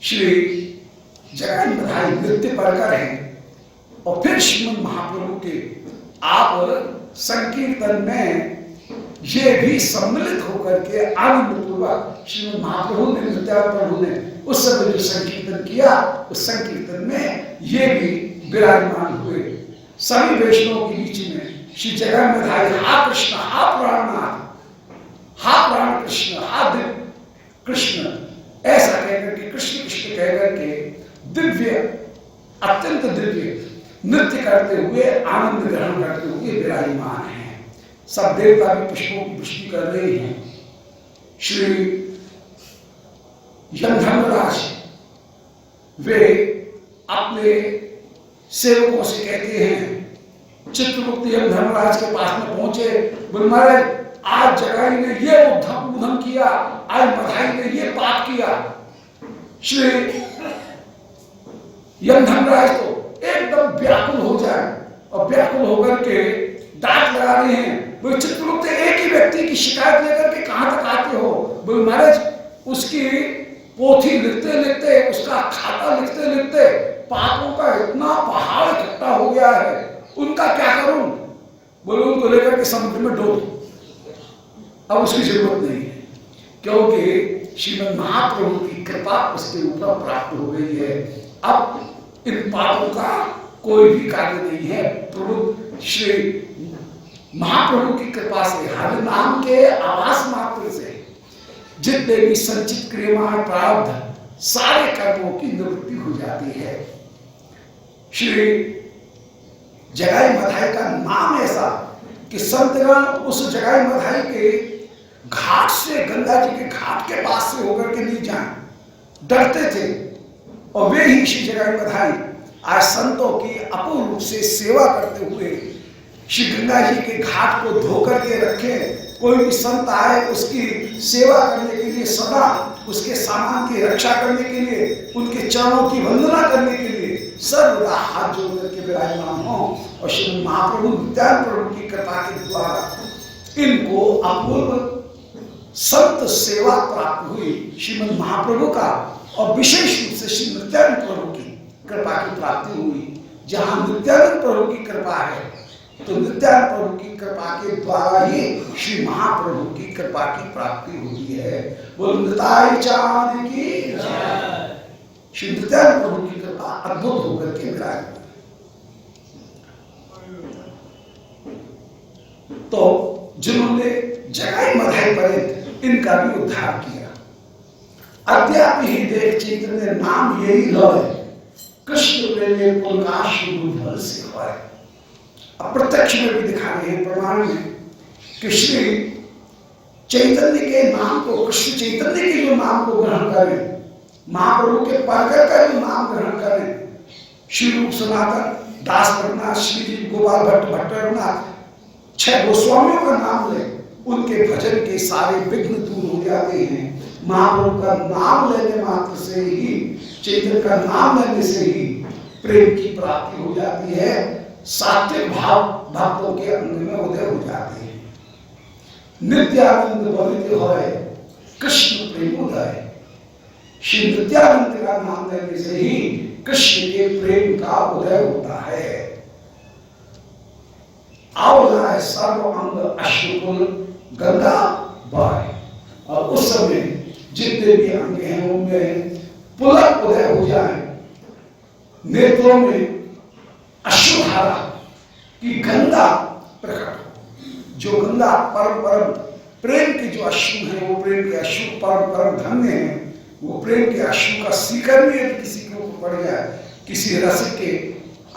श्री जगाई बधाई नृत्य पर करें और फिर श्रीमद महाप्रभु के आप संकीर्तन में ये भी सम्मिलित होकर के आनंद पूर्वक श्रीमद महाप्रभु ने नित्यानंद प्रभु ने उस समय जो संकीर्तन किया उस संकीर्तन में ये भी विराजमान हुए। सभी वैष्णवों के बीच में श्री जगन बधाई हा कृष्ण हा प्राणनाथ हा प्राण कृष्ण हा दिव्य कृष्ण ऐसा कहकर के कृष्ण कृष्ण कहकर के दिव्य अत्यंत दिव्य नृत्य करते हुए आनंद ग्रहण करते हुए विराजमान हैं। सब देवता भी पुष्पों की पुष्टि कर रहे हैं। श्री यमधर्मराज वे अपने सेवकों से कहते हैं, चित्रगुप्त यमधर्मराज के पास में पहुंचे, बोले महाराज आज जगाई ने ये उद्धम किया, आज बधाई ने ये पाप किया। श्री यमधर्मराज तो एकदम व्याकुल हो जाए और व्याकुल होकर के डांट लगा रहे हैं, बोले चित्रगुप्त एक ही व्यक्ति की शिकायत लेकर के कहां तक आते हो। बोले महाराज उसकी पोथी लिखते लिखते उसका खाता लिखते लिखते पापों का इतना पहाड़ इकट्ठा हो गया है, उनका क्या करूं। बोले उनको लेकर के समुद्र में डोल, अब उसकी जरूरत नहीं है क्योंकि श्रीमद महाप्रभु की कृपा उसके ऊपर प्राप्त हो गई है। अब इन पापों का कोई भी कार्य नहीं है। प्रभु श्री महाप्रभु की कृपा से हरि नाम के आवास मात्र से जितने भी संचित क्रियमाण प्रारब्ध सारे कर्मों की निवृत्ति हो जाती है। श्री जगाई बधाई का नाम ऐसा कि संतगण उस जगाई बधाई के घाट से गंगा जी के घाट के पास से होकर के नहीं जाए, डरते थे। और वे ही श्री जगाई बधाई आज संतों की अपूर्ण रूप से सेवा करते हुए श्री गंगा जी के घाट को धोकर के रखे। कोई भी संत आए उसकी सेवा करने के लिए, सदा उसके सामान की रक्षा करने के लिए, उनके चरणों की वंदना करने के लिए सर्वदा हाथ जोड़ करके विराजमान हो। और श्री महाप्रभु नित्यानंद प्रभु की कृपा के द्वारा इनको अपूर्व संत सेवा प्राप्त हुई श्रीमद महाप्रभु का, और विशेष रूप से श्री नित्यानंद प्रभु की कृपा की प्राप्ति हुई। जहां नित्यानंद प्रभु की कृपा है तो नित्यानंद प्रभु की कृपा के द्वारा ही श्री महाप्रभु की कृपा की प्राप्ति होती है। बोल निताई चांद की जय। श्री नित्यानंद प्रभु की कृपा अद्भुत होकर के विराजमान। तो जिन्होंने जगाई बधाई पर्यंत इनका भी उद्धार किया। अद्याप ही देख चैतन्य नाम यही लय, कृष्ण प्रेमे पुलकाश भल से होय। अप्रत्यक्ष में भी दिखा रहे हैं प्रमाण में कि श्री चैतन्य के नाम को, कृष्ण चैतन्य के जो नाम को ग्रहण करें, महाप्रभु के परकर का जो नाम ग्रहण करें, श्री रूप सनातन दास भट्टनाथ, श्री जी गोपाल भट्ट भट्टनाथ, 6 गोस्वामियों का नाम ले, उनके भजन के सारे विघ्न दूर हो जाते हैं। महाप्रभु का नाम लेने मात्र से ही, चैतन्य का नाम लेने से ही प्रेम की प्राप्ति हो जाती है। सात्विक भाव भक्तों के अंग में उदय हो जाते हैं। नित्यानंद बलित होय कृष्ण प्रेमोदय। श्री नित्यानंद का नाम लेने से ही कृष्ण के प्रेम का उदय होता है। आवला है सर्व अंग अश्रुकुल गंगा बह। और उस समय जितने भी अंग हैं उनमें पुलक उदय हो जाए, नेत्रों में अश्रुधारा की गंगा प्रकट हो। जो गंगा परम परम प्रेम के जो अश्रु हैं, वो प्रेम के अश्रु परम परम धन्य हैं। वो प्रेम के अश्रु का सीकर भी यदि किसी के ऊपर पड़ जाए, किसी रसिक के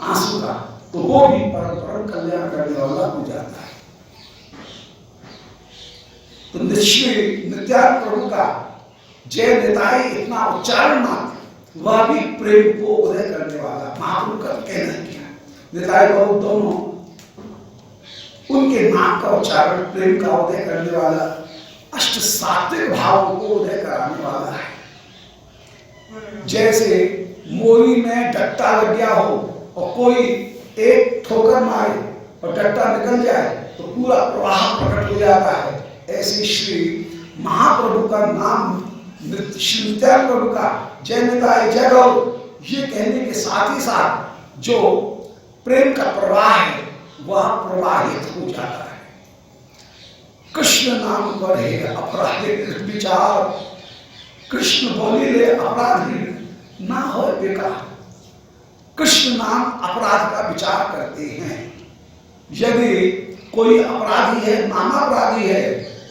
आंसू का, तो वो भी परम परम कल्याण करने वाला हो जाता है। तो नित्यानंद प्रभु का जय निताई इतना उच्चारण मात्र, वह भी प्रेम को उदय करने वाला महाप्रभु का कहना किया। निताई प्रभु दोनों उनके नाम का उच्चारण प्रेम का उदय करने वाला, अष्ट सात्विक भावों को उदय कराने वाला है। जैसे मोरी में डट्टा लग गया हो और कोई एक ठोकर मारे और डट्टा निकल जाए तो पूरा प्रवाह प्रकट हो जाता है। ऐसे श्री महाप्रभु का नाम, श्री नित्यानंद प्रभु का जय निताई जय गौर ये कहने के साथ ही साथ जो प्रेम का प्रवाह है वह प्रवाहित हो जाता है। कृष्ण नाम बढ़े अपराधी विचार, कृष्ण बोली ले अपराधी ना हो बेकार। कृष्ण नाम अपराध का विचार करते हैं। यदि कोई अपराधी है, नामापराधी है,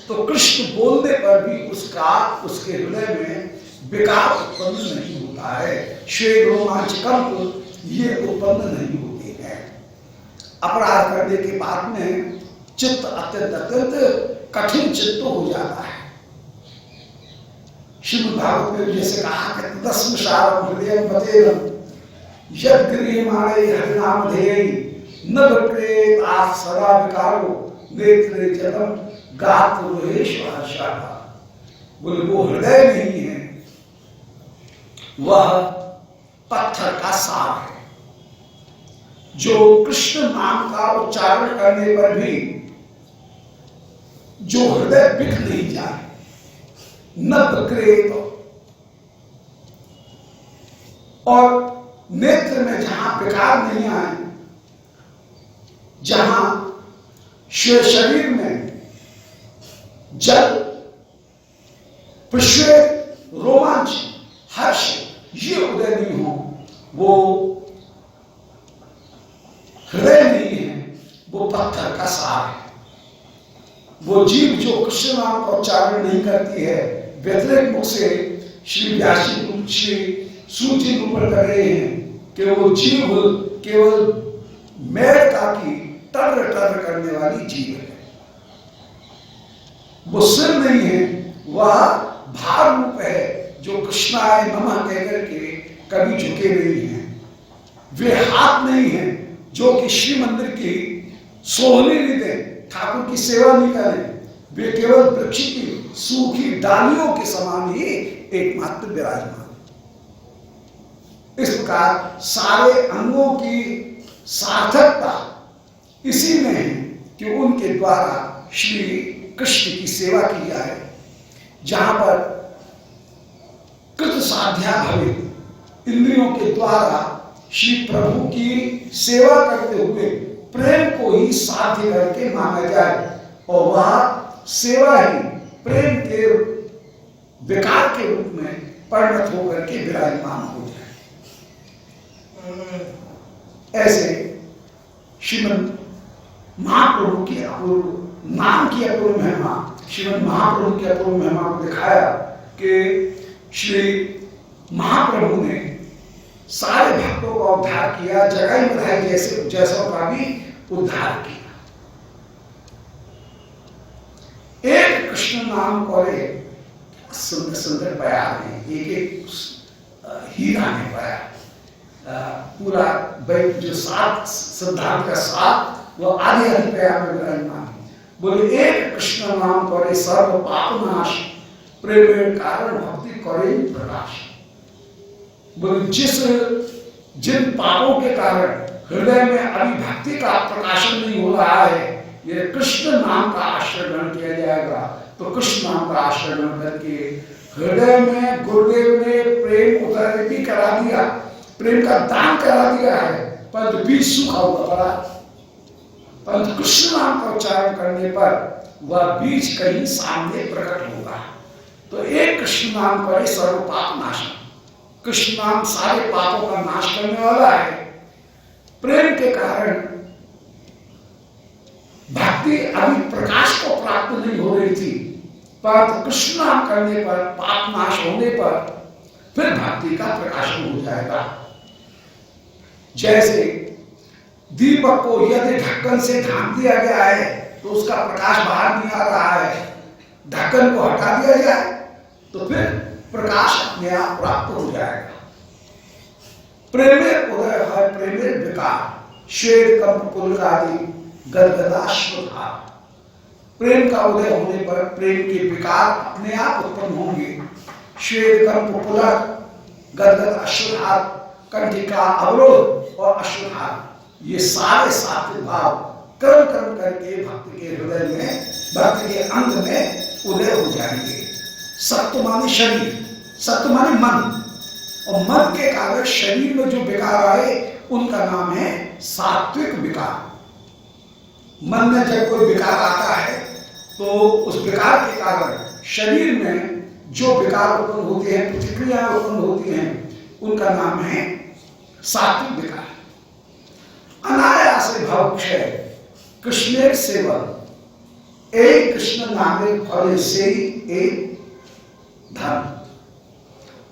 तो कृष्ण बोलने पर भी उसके हृदय में विकार उत्पन्न नहीं होता है, श्वेत रोमांच कंप ये उत्पन्न नहीं होते हैं। अपराध करने के बाद में चित्त अत्यंत कठिन चित्त हो जाता है। श्रीमद् भागवत में जैसे कहा कि दस्म शारम हृदय बतेरम यद गृहमाणे हरिनाम ध्येय न विक्रेत आस सदा विकारो नेत्रे जलम गात रोहेश्वर। बोले वो हृदय नहीं है, वह पत्थर का सार है जो कृष्ण नाम का उच्चारण करने पर भी जो हृदय बिक नहीं जाए, न विक्रेत, और नेत्र में जहां विकार नहीं आए, जहां शरीर में जल विश्वेत रोमांच हर्ष ये उदय नहीं हो, वो हृदय नहीं है, वो पत्थर का सार है। वो जीव जो कृष्ण नाम का उच्चारण नहीं करती है, व्यतिरिक्त मुख से श्री व्यास जी श्री सूत जी ऊपर कर रहे हैं कि वो जीव केवल मैल का की टर टर करने वाली जीव है। वो सिर नहीं है, वह भार रूप है जो कृष्णाय नमः कहकर के कभी झुके नहीं हैं। वे हाथ नहीं है जो कि श्री मंदिर की सोहनी नहीं दे, ठाकुर की सेवा नहीं करें, वे केवल वृक्ष की सूखी डालियों के समान ही एकमात्र विराजमान। इस प्रकार सारे अंगों की सार्थकता इसी में है कि उनके द्वारा श्री कृष्ण की सेवा की जाए। जहां पर कृत साध्या भवे इंद्रियों के द्वारा श्री प्रभु की सेवा करते हुए प्रेम को ही साध्य करके माना जाए, और वह सेवा ही प्रेम के विकार के रूप में परिणत होकर के विराजमान हो जाए। ऐसे श्रीमद् महाप्रभु की अपूर्व नाम की अपूर्व महिमा, श्रीमद् महाप्रभु की अपूर्व महिमा को दिखाया कि श्री महाप्रभु ने सारे भक्तों का उद्धार किया, जगह बधाई जैसों का भी उद्धार किया। एक कृष्ण नाम करे सुंदर सुंदर बयान है, एक एक हीरा ने बयान पूरा जो सात सिद्धांत का साथ वो आधे आधे बयान में विराजमान है। बोले एक कृष्ण नाम करे सर्व पाप नाश, प्रेम कारण भक्ति करे प्रकाश। बोले जिन पापों के कारण हृदय में अभी भक्ति का प्रकाशन नहीं हो रहा है, ये कृष्ण नाम का आश्रय ग्रहण किया जाएगा तो कृष्ण नाम का आश्रय ग्रहण करके हृदय में गुरुदेव ने प्रेम उतर भी करा दिया, प्रेम का दान करा दिया है, परंतु बीज सूखा हुआ पड़ा। परंतु कृष्ण नाम का उच्चारण करने पर वह बीज कहीं सामने प्रकट होगा। तो एक कृष्ण नाम पर सर्व पाप नाश, कृष्ण नाम सारे पापों का नाश करने वाला है। प्रेम के कारण भक्ति अभी प्रकाश को प्राप्त नहीं हो रही थी, परंतु कृष्ण नाम करने पर पाप नाश होने पर फिर भक्ति का प्रकाशन हो जाएगा। जैसे दीपक को यदि ढक्कन से ढांक दिया गया है तो उसका प्रकाश बाहर नहीं आ रहा है, ढक्कन को हटा दिया जाए तो फिर प्रकाश अपने आप प्राप्त हो जाएगा। प्रेमे उदय है प्रेमे विकार, श्वेत कंप पुलकादि गदगदाश्वधा। प्रेम का उदय होने पर प्रेम के विकार अपने आप उत्पन्न होंगे। श्वेत कंप पुलक गदगद अश्वधा, कंठिका अवरोध और अश्वधा, ये सारे सात भाव क्रम क्रम करके भक्त के हृदय में, भक्त के अंग में उदय हो जाएंगे। सत्व माने शरीर, सत्व माने मन, और मन के कारण शरीर में जो विकार आए उनका नाम है सात्विक विकार। मन में जब कोई विकार आता है तो उस विकार के कारण शरीर में जो विकार उत्पन्न होते हैं, प्रतिक्रियाएं उत्पन्न होती हैं, उनका नाम है सात्विक विकार। अनायास भव क्षय कृष्णेर सेवन, एक कृष्ण नामे फले से एक धर्म।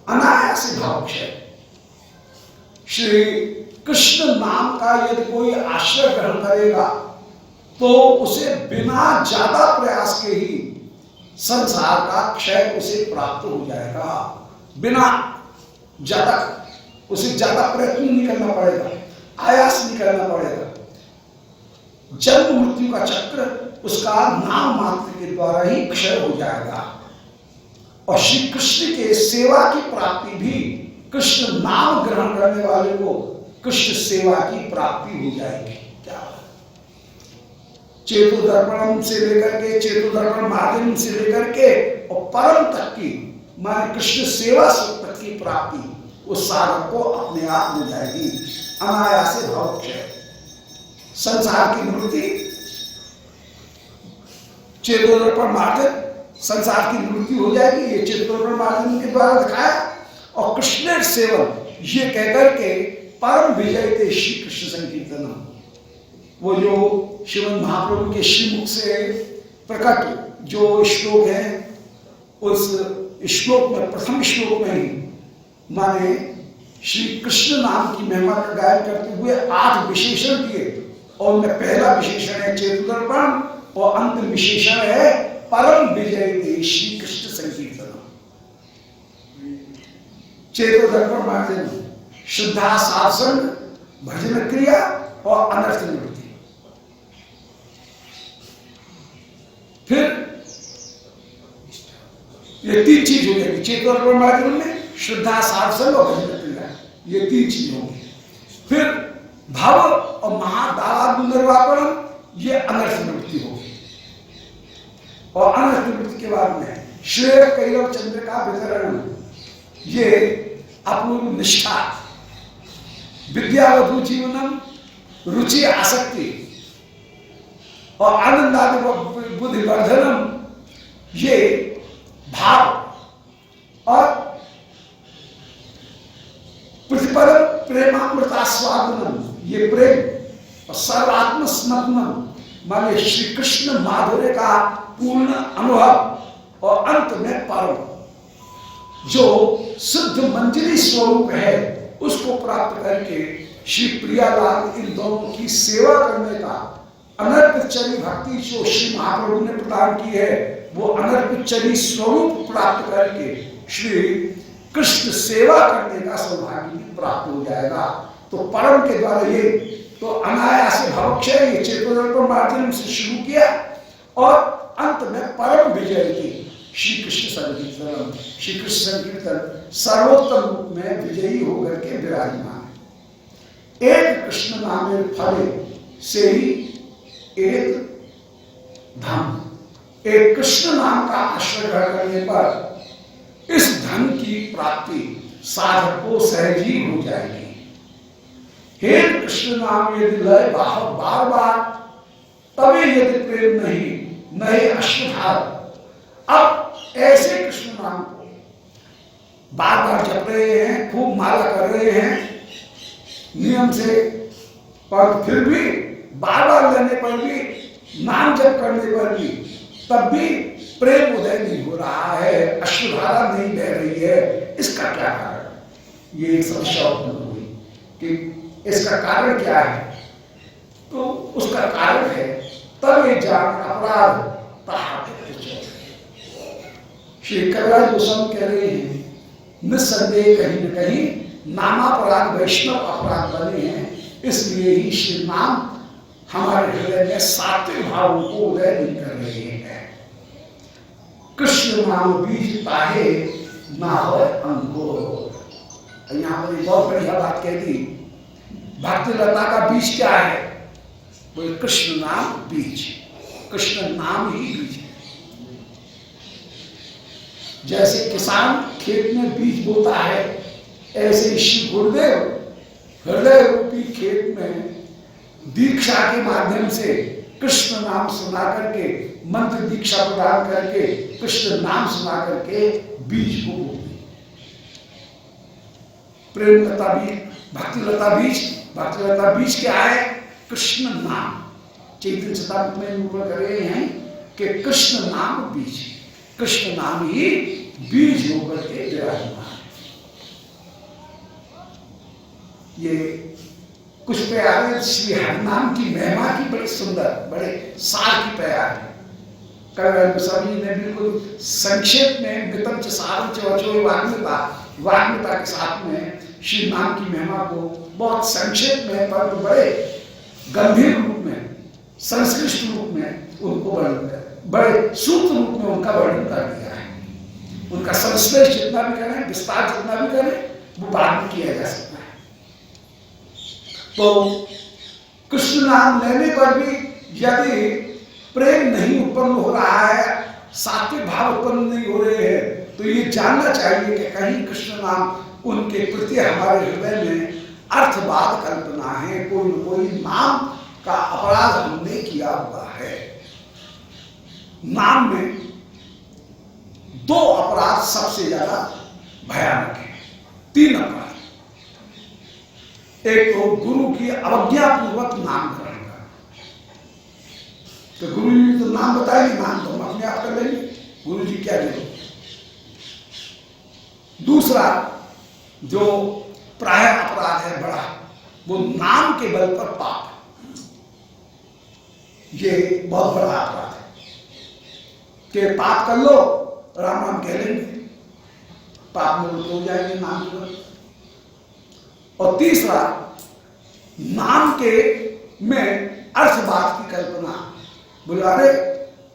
अनायास भाव क्षय, श्री कृष्ण नाम का यदि कोई आश्रय ग्रहण करेगा तो उसे बिना ज्यादा प्रयास के ही संसार का क्षय उसे प्राप्त हो जाएगा। बिना ज्यादा, उसे ज्यादा प्रयत्न नहीं करना पड़ेगा, आयास नहीं करना पड़ेगा। जन्म मृत्यु का चक्र उसका नाम मात्र के द्वारा ही क्षय हो जाएगा। और श्री कृष्ण के सेवा की प्राप्ति भी, कृष्ण नाम ग्रहण करने वाले को कृष्ण सेवा की प्राप्ति हो जाएगी। क्या चेतोदर्पणम से लेकर के, चेतोदर्पण माध्यम से लेकर के और परम तक की, माने कृष्ण सेवा सुख तक की प्राप्ति उस साधक को अपने आप हो जाएगी। अनायास भाव क्षय, संसार की निवृत्ति, चेतोदर्पण माध्यम संसार की निवृत्ति हो जाएगी, ये चेतोदर्पण माध्यम के द्वारा दिखाया। और कृष्ण सेवन ये कहकर के परम विजय थे श्री कृष्ण संकीर्तन, वो जो श्रीमद् महाप्रभु के श्रीमुख से प्रकट जो श्लोक है, उस श्लोक में, प्रथम श्लोक में ही माने श्री कृष्ण नाम की महिमा का गायन करते हुए 8 विशेषण दिए, और उनमें पहला विशेषण है चेतोदर्पण और अंतिम विशेषण है परम विजय श्री कृष्ण संकीर्तन। चेतोदर्पण माध्यम शुद्धा शासन, भजन क्रिया और अनर्थ निवृत्ति। फिर ये 3 चीज हो जाएगी चेतोदर्पण माध्यम में, शुद्धा शासन और भजन क्रिया, ये 3 चीज होंगी। फिर भव और महादावाद निर्वापण, ये अनर्थ निवृत्ति होगी। और अनर्थ निवृत्ति के बाद में श्रेय कैरव चंद्र का वितरण, ये अपूर्व निष्ठा, विद्यावधु जीवनम, रुचि आसक्ति और आनंदादि बुद्धिवर्धनम, ये भाव और प्रतिपद प्रेमामृतास्वादनम, ये प्रेम और सर्वात्म स्मरणम, माने श्री कृष्ण माधुर्य का पूर्ण अनुभव और अंत में परम जो शुद्ध मंजरी स्वरूप है उसको प्राप्त करके श्री प्रियालाल इन दोनों की सेवा करने का अनर्पचरी भक्ति जो श्री महाप्रभु ने प्रदान की है, वो अनर्पचरी स्वरूप प्राप्त करके श्री कृष्ण सेवा करने का सौभाग्य प्राप्त हो जाएगा। तो परम के द्वारा ये तो अनायास भवक्षय, ये चेतोदर्पण माध्यम से शुरू किया और अंत में परम विजय की श्री कृष्ण संकीर्तन। श्री कृष्ण संकीर्तन सर्वोत्तम रूप में विजयी होकर के विराजमान है। एक कृष्ण नामे फले से ही एक धन, एक कृष्ण नाम का आश्रय ग्रहण करने पर इस धन की प्राप्ति साधक को सहज ही हो जाएगी। हे कृष्ण नाम यदि लय बार बार, तभी यदि प्रेम नहीं अश्वधार। अब ऐसे कृष्ण नाम को बार बार जप रहे हैं, खूब माला कर रहे हैं नियम से, पर फिर भी बार बार लेने पर भी, नाम जप करने पर भी, तब भी प्रेम उदय नहीं हो रहा है, अश्वधारा नहीं बह रही है। इसका क्या कारण? ये समस्या उत्पन्न हुई कि इसका कारण क्या है? तो उसका कारण है तब ये जान अपराध श्री कविराज गोस्वामी कह रहे हैं, निस्संदेह कहीं न कहीं नामापराध वैष्णव अपराध बने हैं, इसलिए ही श्री नाम हमारे हृदय में सात्विक भावों को उदय नहीं कर रहे हैं। कृष्ण नाम बीज ताहे ना हो अंकुर। यहाँ पर बहुत बढ़िया बात कह दी, भक्ति लता का बीज क्या है? वो कृष्ण नाम बीज, कृष्ण नाम ही बीज है। जैसे किसान खेत में बीज बोता है ऐसे श्री गुरुदेव हृदय रूपी खेत में दीक्षा के माध्यम से कृष्ण नाम सुना करके, मंत्र दीक्षा प्रदान करके, कृष्ण नाम सुना करके बीज को बो दी। प्रेम लता बीज, भक्ति लता बीज। भक्ति लता बीज क्या है? कृष्ण नाम। चैतन्य चेतावनी में निरूपण कर रहे हैं कि कृष्ण नाम बीज, कृष्ण नाम ही बीज होकर के विराजमान है। ये कुछ प्यारे श्री हरिनाम की महिमा की बड़ी सुंदर, बड़े सार की प्यार है। कल सभी ने बिल्कुल संक्षेप में मितम च सारम च वचो वाग्मिता के साथ में श्री नाम की महिमा को बहुत संक्षेप में पर बड़े गंभीर रूप में, संश्लिष्ट रूप में उनको वर्णन कर, बड़े सूत्र रूप में उनका वर्णन कर दिया है। उनका संश्लेष जितना भी करें, विस्तार जितना भी करें, वो बाद में किया जा सकता है। तो कृष्ण नाम लेने पर भी यदि प्रेम नहीं उत्पन्न हो रहा है, सात्विक भाव उत्पन्न नहीं हो रहे हैं, तो ये जानना चाहिए कि कहीं कृष्ण नाम उनके प्रति हमारे हृदय में अर्थवाद कल्पना है, कोई न कोई नाम का अपराध हमने किया हुआ है। नाम में दो अपराध सबसे ज्यादा भयानक है, तीन अपराध। एक तो गुरु की अवज्ञा पूर्वक नाम ग्रहण करना, तो गुरु जी तो नाम बताएंगे, नाम तो हम अपने आप कर लेंगे, गुरु जी क्या जरूरत। दूसरा जो प्राय अपराध है बड़ा, वो नाम के बल पर पाप। ये बहुत बड़ा अपराध है कि पाप कर लो, राम नाम कह लेंगे, पाप में उल्टे हो जाएंगे नाम के बल। और तीसरा, नाम के में अर्थवाद की कल्पना। बोले अरे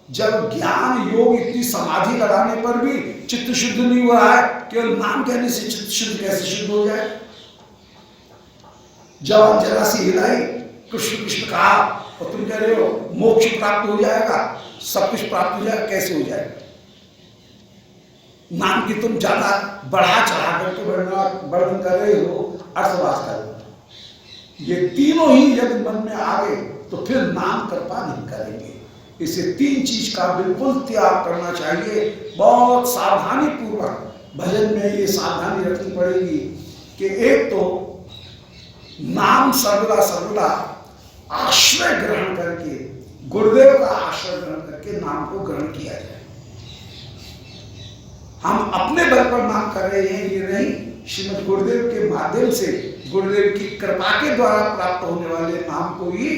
जब ज्ञान योग इतनी समाधि लगाने पर भी चित्त शुद्ध नहीं हुआ है, केवल नाम कहने से चित्त शुद्ध कैसे शुद्ध हो जाए? जब आप जरा सी हिलाई, कृष्ण कृष्ण कहा और तुम कह रहे हो मोक्ष प्राप्त हो जाएगा, सब कुछ प्राप्त हो जाएगा, कैसे हो जाएगा? नाम की तुम ज्यादा बढ़ा चढ़ा करके वर्णन कर रहे हो, अर्थवाद कर रहे हो। ये तीनों ही यदि मन में आ गए तो फिर नाम कृपा नहीं करेंगे। इसे तीन चीज का बिल्कुल त्याग करना चाहिए। बहुत सावधानी पूर्वक भजन में ये सावधानी रखनी पड़ेगी कि एक तो नाम सर्वदा सर्वदा आश्रय ग्रहण करके, गुरुदेव का आश्रय ग्रहण करके नाम को ग्रहण किया जाए। हम अपने बल पर नाम कर रहे हैं ये नहीं, श्रीमद गुरुदेव के माध्यम से, गुरुदेव की कृपा के द्वारा प्राप्त होने वाले नाम को ही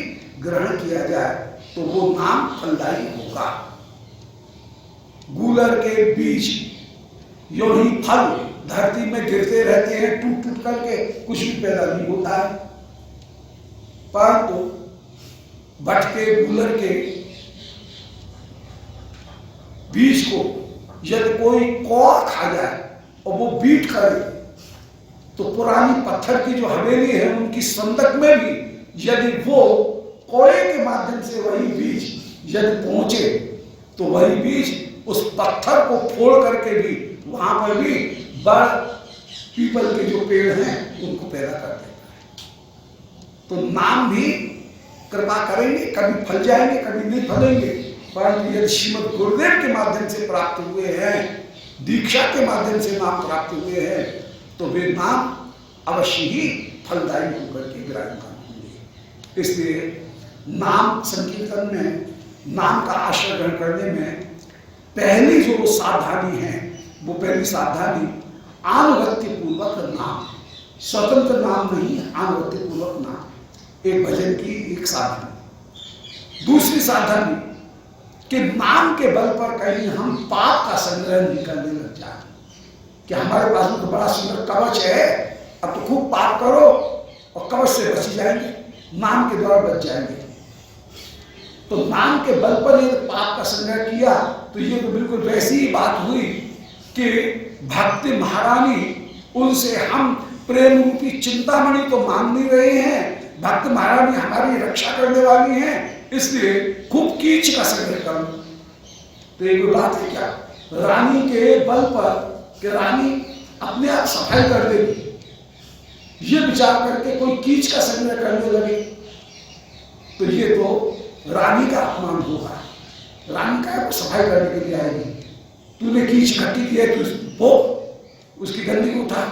ग्रहण किया जाए तो वो नाम फलदायी होगा। गूलर के बीज यो ही फल धरती में गिरते रहते हैं, टूट टूट करके, कुछ भी पैदा नहीं होता है। परंतु बट के गूलर के बीज को यदि कोई कौवा खा जाए और वो बीट करे तो पुरानी पत्थर की जो हवेली है उनकी संदक में भी यदि वो कोड़े के माध्यम से वही बीज यदि पहुंचे तो वही बीज उस पत्थर को फोड़ करके भी वहां पर भी बड़ पीपल के जो पेड़ हैं उनको पैदा कर देता है। तो नाम भी कृपा करेंगे, कभी फल जाएंगे, कभी नहीं फलेंगे, परंतु यदि श्रीमद गुरुदेव के माध्यम से प्राप्त हुए हैं, दीक्षा के माध्यम से नाम प्राप्त हुए हैं, तो वे नाम अवश्य ही फलदायी होकर के विराजमान होंगे। इसलिए नाम संकीर्तन में, नाम का आश्रय ग्रहण करने में पहली जो सावधानी है, वो पहली सावधानी अनुगत्य पूर्वक नाम, स्वतंत्र नाम नहीं, अनुगत्य पूर्वक नाम, एक भजन की एक सावधानी। दूसरी सावधानी कि नाम के बल पर कहीं हम पाप का संग्रह नहीं करने लग जाए कि हमारे पास में तो बड़ा सुंदर कवच है, अब तो खूब पाप करो और कवच से बच जाएंगे, नाम के द्वारा बच जाएंगे। तो नाम के बल पर यदि पाप का संग्रह किया तो ये तो बिल्कुल वैसी ही बात हुई कि भक्ति महारानी, उनसे हम प्रेम रूपी चिंतामणि तो मांग नहीं रहे हैं, भक्त महारानी हमारी रक्षा करने वाली हैं, इसलिए खूब कीच का संग्रह करो। तो एक बात है क्या, रानी के बल पर कि रानी अपने आप सफाई कर देगी, ये विचार करके कोई कीच का संग्रह करने लगे तो ये तो रानी का अपमान होगा। रानी का सफाई करने के लिए आएगी, तूने कीच इकट्ठी की है, तू वो उसकी गंदगी उठा।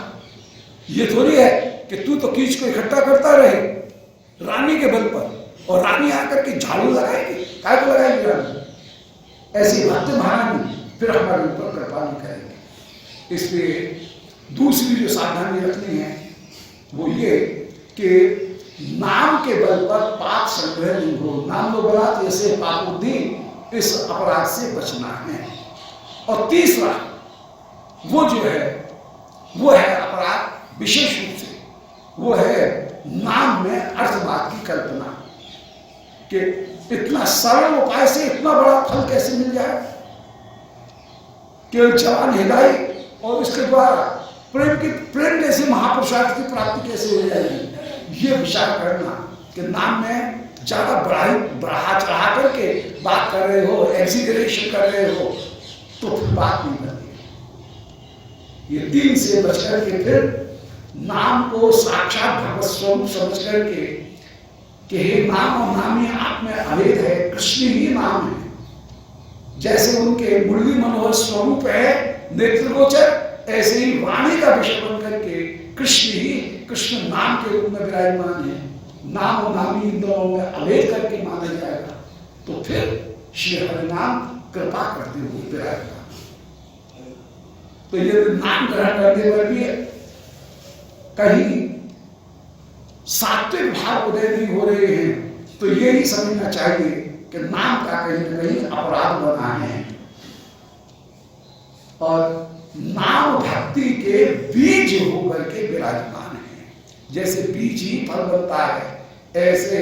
ये थोड़ी है कि तू तो कीच को इकट्ठा करता रहे रानी के बल पर, और रानी आकर के झाड़ू लगाएगी, काय को लगाएगी रानी? ऐसी भक्त महारानी फिर हमारे ऊपर कृपा नहीं करेंगे। इसलिए दूसरी जो सावधानी रखनी है वो ये कि नाम के बल पर पाप संग्रह नहीं हो। नाम लो बलात् ऐसे पापोद्धि, इस अपराध से बचना है। और तीसरा वो जो है वो है अपराध विशेष रूप से, वो है नाम में अर्थवाद की कल्पना कि इतना सरल उपाय से इतना बड़ा फल कैसे मिल जाए, केवल जवान हिदाई और उसके द्वारा प्रेम जैसे महापुरुषार्थ की प्राप्ति कैसे हो जाएगी। ये विचार करना कि नाम में ज्यादा बढ़ा चढ़ा करके बात कर रहे हो, एक्सीलरेशन कर रहे हो, तो फिर बात नहीं बनती। ये तीन से बच करके फिर नाम को साक्षात भगवत स्वरूप समझ करके कि हे नाम और नामी आप में अभेद है, कृष्ण ही नाम है। जैसे उनके मुरली मनोहर स्वरूप है नेत्रगोचर, ऐसे ही वाणी का विषय बन करके कृष्ण ही कृष्ण नाम के रूप में विराजमान है। नाम और नामी इन दोनों में अभेद करके माना जाएगा तो फिर श्री हरिनाम कृपा करते हुए विराजमान। तो ये नाम ग्रहण करने पर भी कहीं सात्विक भाव उदय नहीं हो रहे हैं तो यही समझना चाहिए कि नाम का कहीं न कहीं अपराध बना है। और नाम भक्ति के बीज होकर के विराजमान है। जैसे बीज ही फल बनता है, ऐसे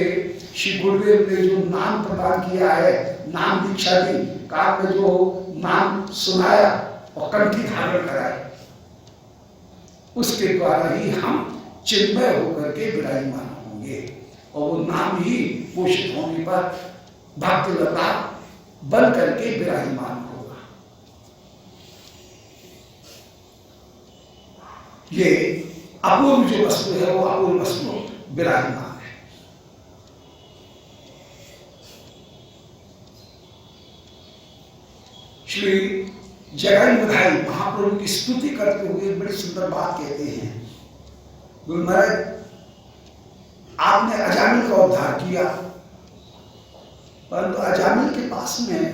श्री गुरुदेव ने जो नाम प्रदान किया है, नाम दीक्षा दी, काल में जो नाम सुनाया और कंठी धारण कराया, उसके द्वारा ही हम चिन्मय होकर के विराजमान होंगे। और वो नाम ही पोषित होने पर भक्ति लता बन करके विराजमान होगा। ये अपूर्व जो वस्तु है वो अपूर्व वस्तु विराजमान है। श्री जगन बधाई महाप्रभु की स्तुति करते हुए बड़ी सुंदर बात कहते हैं। गुरु महाराज, आपने अजामिल का उद्धार किया, परंतु अजामिल के पास में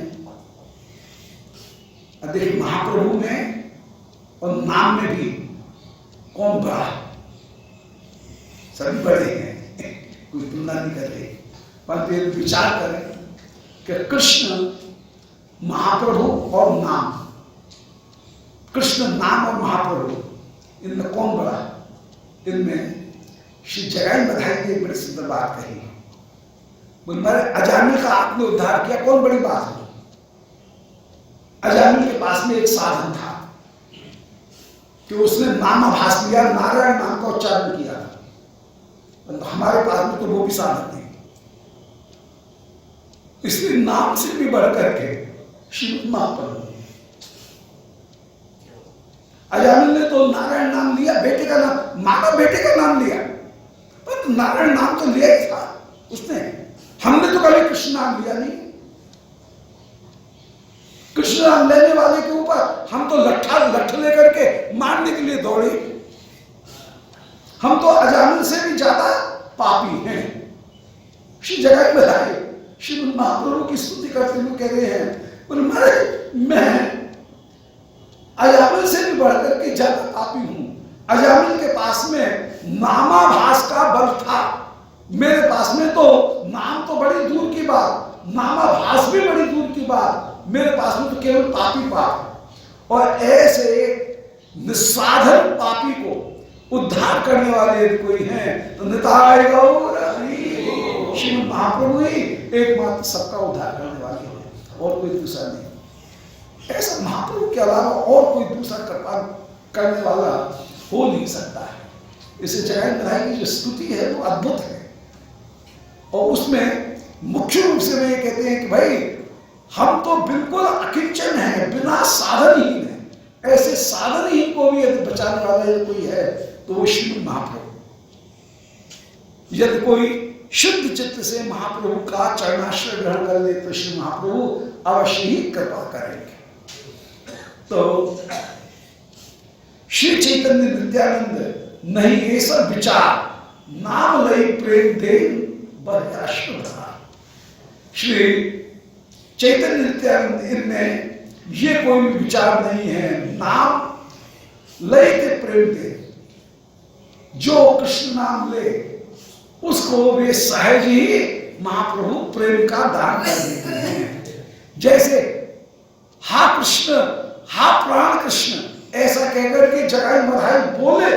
देखिए महाप्रभु में और नाम में भी कौन बड़ा? सभी बड़े हैं, कोई तुलना नहीं कर रहे, परंतु एक विचार करें कि कृष्ण महाप्रभु और नाम, कृष्ण नाम और महाप्रभु, इनमें कौन बड़ा? इनमें श्री जगन बधाई ने एक बड़ी सुंदर बात कही। अजामिल का आपने उद्धार किया, कौन बड़ी बात है? अजामिल के पास में एक साधन था कि उसने नामाभास लिया, नारायण नाम का उच्चारण किया। तो हमारे पास में तो वो भी साधन नहीं, इसलिए नाम से भी बढ़ करके श्रीमद् महाप्रभु। अजामिल ने तो नारायण नाम लिया, बेटे का नाम, माना बेटे का नाम लिया, पर तो नारायण नाम तो लिया ही था उसने। हमने तो कभी कृष्ण नाम लिया नहीं। कृष्ण नाम लेने वाले के ऊपर हम तो लठ लेकर के मारने के लिए दौड़े। हम तो अजामिल से भी ज्यादा पापी हैं। श्री जगन बधाई श्रीमद् महाप्रभु की स्तुति करते हुए कह रहे हैं, बोले महाराज मैं अजामिल से भी बढ़कर के ज्यादा पापी हूं। अजामिल के पास में नामाभास का बल था, मेरे पास में तो नाम तो बड़ी दूर की बात, नामाभास भी बड़ी दूर की बात, मेरे पास में तो केवल पापी पाप। और ऐसे निस्साधन पापी को उद्धार करने वाले यदि कोई हैं तो निताय गौर हरि, श्रीमद् महाप्रभु ही एकमात्र सबका उद्धार करने वाले हैं और कोई दूसरा नहीं। ऐसा महाप्रभु के अलावा और कोई दूसरा कृपा करने वाला हो नहीं सकता है। इसे जगन बधाई की जो स्तुति है वो अद्भुत है। और उसमें मुख्य रूप से वे कहते हैं कि भाई हम तो बिल्कुल अकिंचन हैं, बिना साधनहीन है। ऐसे साधनहीन को भी यदि बचाने वाला यदि कोई है तो वो श्रीमद् महाप्रभु। यदि कोई शुद्ध चित्त से महाप्रभु का चरणाश्रय ग्रहण कर ले तो श्री महाप्रभु अवश्य ही कृपा करेंगे। तो श्री चैतन्य नित्यानंद नहीं ये सब विचार नाम लई प्रेम देन बर्याश्रधा। श्री चैतन्य नित्यानंद इनमें ये कोई विचार नहीं है। नाम लय के प्रेम दे, जो कृष्ण नाम ले उसको वे सहज ही महाप्रभु प्रेम का दान कर देते हैं। जैसे हा कृष्ण, हा प्राण कृष्ण ऐसा कहकर के जगाई मधाई बोले,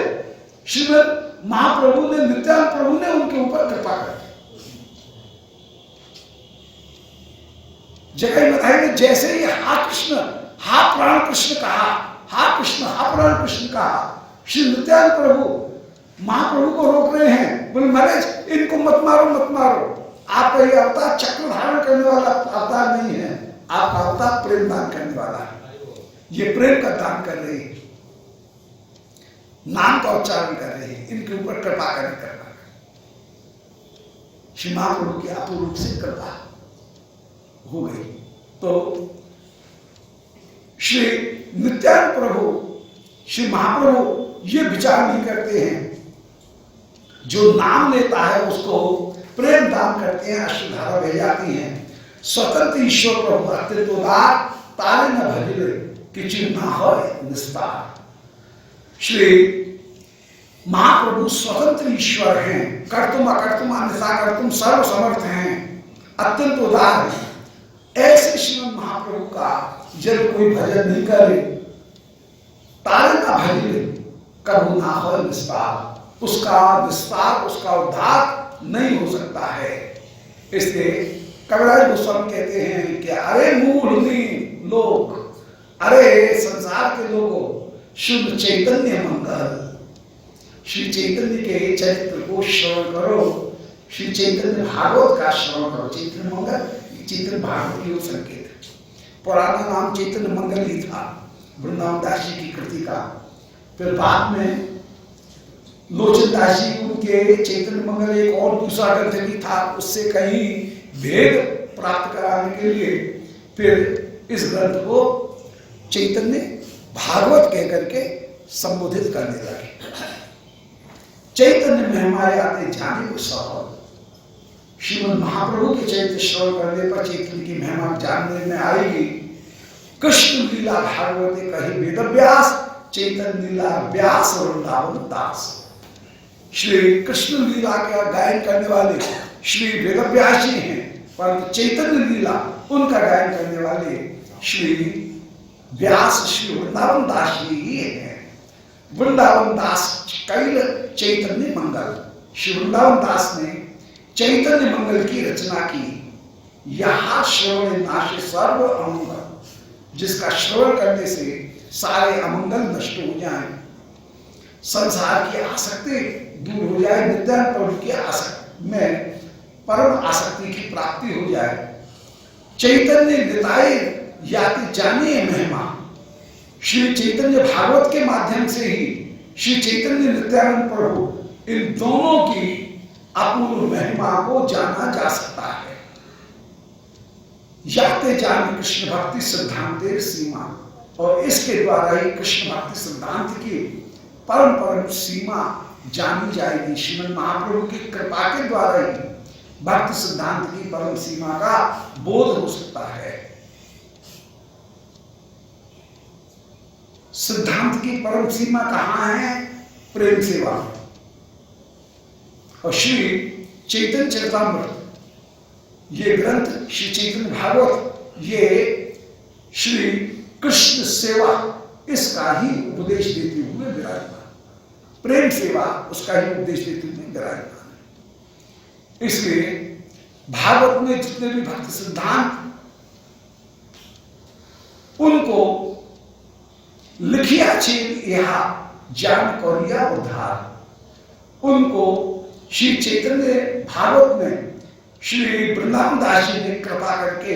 श्रीमद महाप्रभु ने, नित्यानंद प्रभु ने उनके ऊपर कृपा कर दी। जगाई मधाई ने जैसे ही हा कृष्ण, हा प्राण कृष्ण कहा, हा कृष्ण, हा प्राण कृष्ण कहा, श्री नित्यानंद प्रभु महाप्रभु को रोक रहे हैं, बोले महाराज इनको मत मारो, मत मारो। आपका ये अवतार चक्र धारण करने वाला अवतार नहीं है, आपका अवतार प्रेम दान करने वाला है। ये प्रेम का दान कर रही है, नाम का उच्चारण कर रही है, इनके ऊपर कृपा करें, कृपा श्री महाप्रभु की अपूर्व रूप से कृपा हो गई। तो श्री नित्यानंद प्रभु, श्री महाप्रभु ये विचार नहीं करते हैं, जो नाम लेता है उसको प्रेम दान करते हैं, अश्रुधारा बह जाती है। स्वतंत्र ईश्वर प्रभु अत्यंत उदार, तारे न भजिले किचु ना हो निस्तार। श्री महाप्रभु स्वतंत्र ईश्वर हैं, कर्तुम अकर्तुम अन्यथा कर्तुम सर्व समर्थ हैं, अत्यंत उदार हैं। ऐसे श्रीमद महाप्रभु का जब कोई भजन नहीं करे, तारे ना भजिले कबू ना हो निस्तार, उसका विस्तार, उसका उद्धार नहीं हो सकता है। इसलिए कविराज गोस्वामी कहते हैं कि अरे मूढ़नी लोग, अरे संसार के लोगों, शुद्ध चैतन्य मंगल, श्री चैतन्य के चरित्र को श्रवण करो, श्री चैतन्य भागवत का श्रवण करो। चैतन्य मंगल चैतन्य भागवत की संकेत है। पुराना नाम चैतन्य मंगल ही था, वृंदावन दास जी की कृति का। फिर बाद में लोचन दास जी उनके चैतन्य मंगल एक और दूसरा ग्रंथ भी था, उससे कहीं भेद प्राप्त कराने के लिए फिर इस ग्रंथ को चैतन्य भागवत कह करके संबोधित करने लगे। चैतन्य महिमाएं आते जाने को सफल। श्रीमद महाप्रभु के चरित्र श्रवण करने पर चैतन्य की महिमा जानने में आएगी। कृष्ण लीला भागवते कही वेद व्यास, चैतन्य लीला व्यास वृंदावन दास। श्री कृष्ण लीला का गायन करने वाले श्री वेद व्यास जी हैं, परंतु चैतन्य लीला उनका गायन करने वाले श्री व्यास, श्री वृंदावन दास जी ही हैं। वृंदावन दास कैल चैतन्य मंगल, श्री वृंदावन दास ने चैतन्य मंगल की रचना की। यहाँ श्रवण नाश सर्व अमंगल, जिसका श्रवण करने से सारे अमंगल नष्ट हो जाएं, संसार की आसक्ति दूर हो जाए, नित्यानंद प्रभु की आसक्ति में परम आसक्ति की प्राप्ति हो जाए। चैतन्य निताय याति जानिए महिमा। श्री चैतन्य भागवत के माध्यम से ही श्री चैतन्य नित्यानंद प्रभु इन दोनों की अपूर्व महिमा को जाना जा सकता है। याते जान कृष्ण भक्ति सिद्धांत सीमा, और इसके द्वारा ही कृष्ण भक्ति सिद्धांत की परम परम सीमा जानी जाएगी। श्रीमद महाप्रभु की कृपा के द्वारा ही भक्ति सिद्धांत की परम सीमा का बोध हो सकता है। सिद्धांत की परम सीमा कहाँ है? प्रेम सेवा। और श्री चैतन्य चरितामृत ये ग्रंथ, श्री चैतन्य भागवत ये श्री कृष्ण सेवा इसका ही उपदेश देते हुए विराजमान, प्रेम सेवा उसका ही उपदेश देते हुए विराजमान। इसलिए भागवत में जितने भी भक्ति सिद्धांत उनको लिखिया छेद यहा ज्ञान कौरिया उद्धार, उनको श्री चैतन्य भागवत में श्री वृंदावन दास जी ने कृपा करके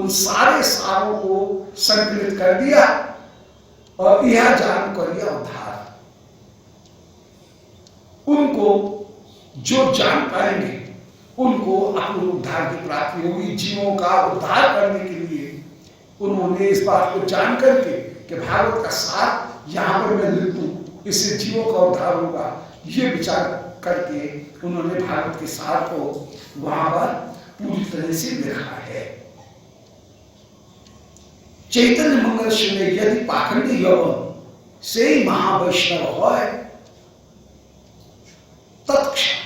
उन सारे सारों को संकलित कर दिया और यह ज्ञान कौरिया उद्धार, उनको जो जान पाएंगे उनको अपने उद्धार की प्राप्ति होगी। जीवों का उद्धार करने के लिए उन्होंने इस बात को जान करके कि भागवत का सार यहाँ पर मैं लिख दूं, इससे जीवों का उद्धार होगा, ये विचार करके उन्होंने भागवत के सार को वहां पर पूरी तरह से लिखा है। चैतन्य मंगल सुने यदि पाखंडी यवन से महावैष्णव होय तत्क्षण।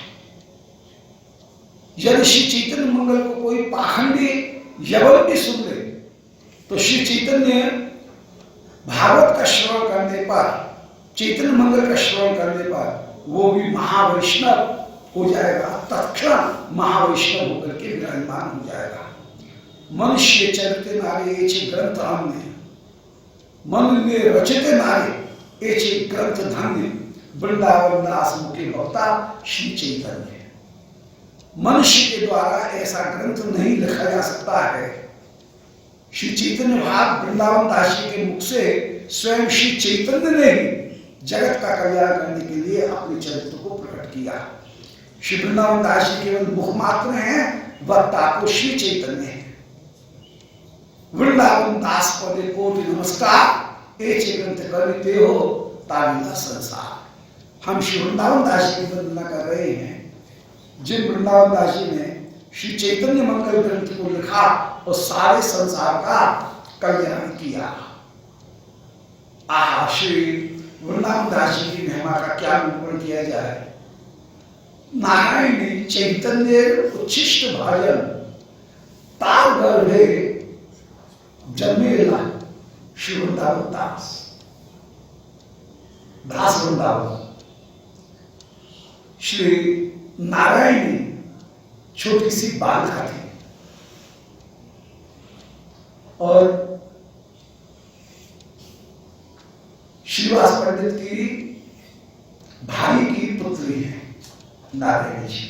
यदि श्री चैतन्य मंगल को कोई पाखंडी यवन भी सुन ले तो श्री चैतन्य भागवत का श्रवण करने पर, चैतन्य मंगल का श्रवण करने पर वो भी महावैष्णव हो जाएगा, तत्क्षण महावैष्णव होकर के विराजमान हो जाएगा। मनुष्य चरित्र नारे एचे ग्रंथ हमने, मन में रचिते नारे एचे ग्रंथ धन्य, वृंदावन दास मुखे भक्ता श्री चैतन्य। मनुष्य के द्वारा ऐसा ग्रंथ नहीं लिखा जा सकता है। श्री चैतन्य भाग वृंदावन दास जी के मुख से स्वयं श्री चैतन्य ने ही जगत का कल्याण करने के लिए अपने चरित्र को प्रकट किया। श्री वृंदावन दास जी केवल मुख मात्र हैं, वक्ता को श्री चैतन्य है। वृंदावन दास पदे कोटि नमस्कार, एचे ग्रंथ करिते हो ताविला संसार। हम श्री वृंदावन दास जी की वंदना कर रहे हैं, जिन वृंदावन दास जी ने श्री चैतन्य मंगल ग्रंथ को लिखा और सारे संसार का कल्याण किया। आहा, श्री वृंदावन दास जी की महिमा का क्या निरूपण किया जाए। नारायण ने चैतन्य उच्छिष्ट भाजन तार गर्भे जन्मेला श्री वृंदावन दास, दास वृंदावन। श्री नारायण छोटी सी बालिका थी और श्रीवास पंडित की भाई की पुत्री है नारायण जी।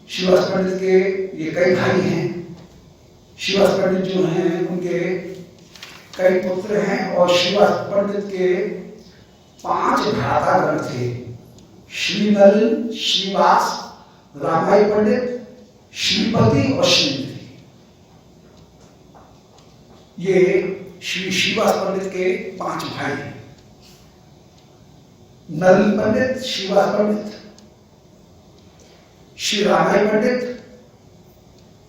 श्रीवास पंडित के ये कई भाई हैं। श्रीवास पंडित जो हैं उनके कई पुत्र हैं और श्रीवास पंडित के 5 भ्रातागण थे। श्रीनलिन, श्रीवास, रामाई पंडित, श्रीपति और श्रीनिधि। ये श्री श्रीवास पंडित के 5 भाई हैं। नलिन पंडित, श्रीवास पंडित, श्री रामाई पंडित,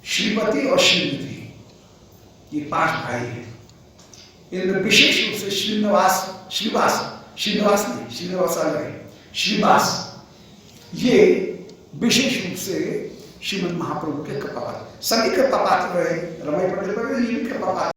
श्रीपति और श्रीनिधि, ये 5 भाई हैं। इनमें विशेष रूप से श्रीवास ये विशेष रूप से श्रीमद् महाप्रभु के कृपापात्र, सभी कृपापात्र रहे। रमाई पंडित ये भी कृपापात्र।